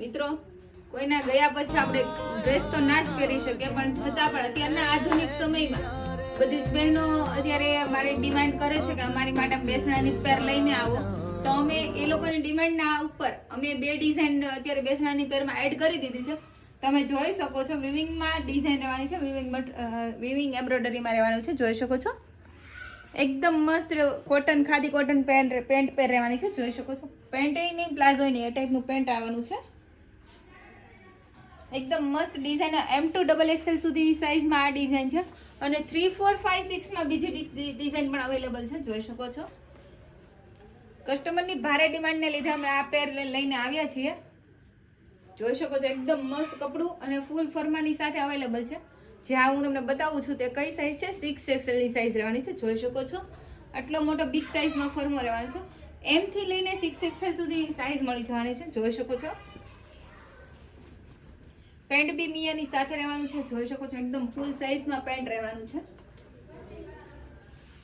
મિત્રો કોઈના ગયા પછી આપણે ડ્રેસ તો ના જ પહેરી શકીએ, પણ છતાં પણ અત્યારના આધુનિક સમયમાં બધી જ બહેનો અત્યારે મારી ડિમાન્ડ કરે છે કે અમારી માટે બેસણાની પેર લઈને આવો, તો અમે એ લોકોની ડિમાન્ડના ઉપર અમે 2 ડિઝાઇન અત્યારે બેસણાની પેરમાં એડ કરી દીધી છે. તમે જોઈ શકો છો, વિવિંગમાં ડિઝાઇન રહેવાની છે, વિવિંગ એમ્બ્રોઇડરીમાં રહેવાનું છે, જોઈ શકો છો. એકદમ મસ્ત કોટન, ખાદી કોટન પેન્ટ પેર રહેવાની છે, જોઈ શકો છો. પેન્ટ નહીં, પ્લાઝો નહીં, એ ટાઈપનું પેન્ટ આવવાનું છે. એકદમ મસ્ત ડિઝાઇન, M2XXL સુધી સાઇઝમાં આ ડિઝાઇન છે, અને 3, 4, 5, 6માં બીજી ડિઝાઇન પણ અવેલેબલ છે, જોઈ શકો છો. કસ્ટમરની ભારે ડિમાન્ડને લીધે અમે આ પેર લઈને આવ્યા છીએ. જોઈ શકો છો, એકદમ મસ્ત કપડું અને ફૂલ ફરમાની સાથે અવેલેબલ છે. જ્યાં હું તમને બતાવું છું તે કઈ સાઇઝ છે, 6XL ની સાઇઝ રહેવાની છે, જોઈ શકો છો. આટલો મોટો બિગ સાઇઝમાં ફરમો રહેવાનો છે. M થી લઈને 6XL સુધી સાઇઝ મળી જવાની છે, જોઈ શકો છો. પેન્ટ બી મિયાની સાથે રહેવાનું છે, જોઈ શકો છો. એકદમ ફૂલ સાઇઝમાં પેન્ટ રહેવાનું છે,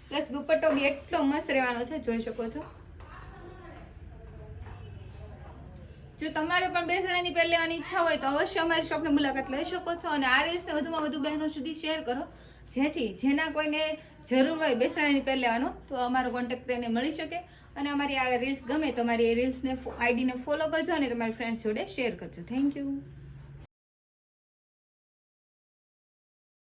પ્લસ દુપટ્ટો બી એટલો મસ્ત રહેવાનો છે, જોઈ શકો છો. જો તમારે પણ બેસણાની પેર લેવાની ઈચ્છા હોય તો અવશ્ય અમારી શોપની મુલાકાત લઈ શકો છો, અને આ રીલ્સને વધુમાં વધુ બહેનો સુધી શેર કરો, જેથી જેના કોઈને જરૂર હોય બેસણાની પેર લેવાનો તો અમારો કોન્ટેક્ટ તેને મળી શકે. અને અમારી આ રીલ્સ ગમે તો અમારી એ રીલ્સને આઈડીને ફોલો કરજો અને તમારી ફ્રેન્ડ્સ જોડે શેર કરજો. Thank you.